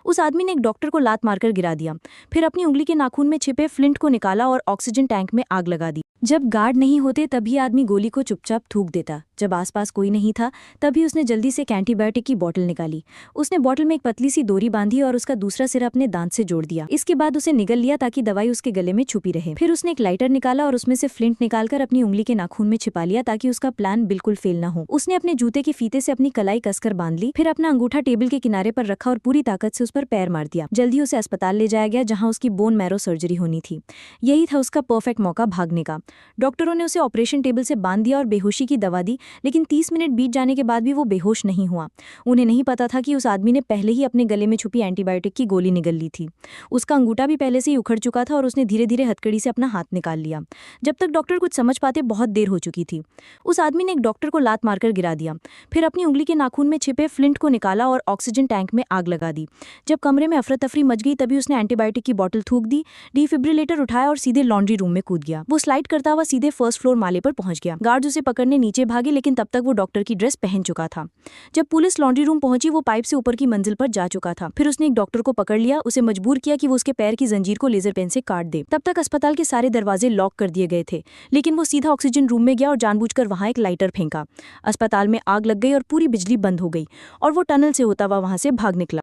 उस आदमी ने एक डॉक्टर को लात मारकर गिरा दिया, फिर अपनी उंगली के नाखून में छिपे फ्लिंट को निकाला और ऑक्सीजन टैंक में आग लगा दी। जब गार्ड नहीं होते तभी आदमी गोली को चुपचाप थूक देता। जब आसपास कोई नहीं था तभी उसने जल्दी से एक एंटीबायोटिक की बोतल निकाली। उसने बोतल में एक पतली सी डोरी बांधी और उसका दूसरा सिरा अपने दांत से जोड़ दिया। इसके बाद उसे निगल लिया ताकि दवाई उसके गले में छुपी रहे। फिर उसने एक लाइटर निकाला और उसमें से फ्लिंट निकालकर अपनी उंगली के नाखून में छिपा लिया ताकि उसका प्लान बिल्कुल फेल न हो। उसने अपने जूते के फीते से अपनी कलाई कसकर बांध ली, फिर अपना अंगूठा टेबल के किनारे पर रखा और पूरी ताकत से उस पर पैर मार दिया। जल्दी उसे अस्पताल ले जाया गया जहाँ उसकी बोन मैरो सर्जरी होनी थी। यही था उसका परफेक्ट मौका भागने का। डॉक्टरों ने उसे ऑपरेशन टेबल से बांध दिया और बेहोशी की दवा दी, लेकिन 30 मिनट बीत जाने के बाद भी वो बेहोश नहीं हुआ। उन्हें नहीं पता था कि उस आदमी ने पहले ही अपने गले में छुपी एंटीबायोटिक की गोली निगल ली थी। उसका अंगूठा भी पहले से ही उखड़ चुका था और उसने धीरे धीरे हथकड़ी से अपना हाथ निकाल लिया। जब तक डॉक्टर कुछ समझ पाते बहुत देर हो चुकी थी। उस आदमी ने एक डॉक्टर को लात मारकर गिरा दिया, फिर अपनी उंगली के नाखून में छिपे फ्लिंट को निकाला और ऑक्सीजन टैंक में आग लगा दी। जब कमरे में अफरा तफरी मच गई तभी उसने एंटीबायोटिक की बोतल थूक दी, डिफिब्रिलेटर उठाया और सीधे लॉन्ड्री रूम में कूद गया। वो स्लाइड करता हुआ सीधे फर्स्ट फ्लोर माले पर पहुंच गया। गार्ड उसे पकड़ने नीचे भागे, लेकिन तब तक वो डॉक्टर की ड्रेस पहन चुका था। जब पुलिस लॉन्ड्री रूम पहुंची वो पाइप से ऊपर की मंजिल पर जा चुका था। फिर उसने एक डॉक्टर को पकड़ लिया, उसे मजबूर किया कि वो उसके पैर की जंजीर को लेजर पेन से काट दे। तब तक अस्पताल के सारे दरवाजे लॉक कर दिए गए थे, लेकिन वो सीधा ऑक्सीजन रूम में गया और जानबूझकर वहां एक लाइटर फेंका। अस्पताल में आग लग गई और पूरी बिजली बंद हो गई और वो टनल से होता हुआ वहां से भाग निकला।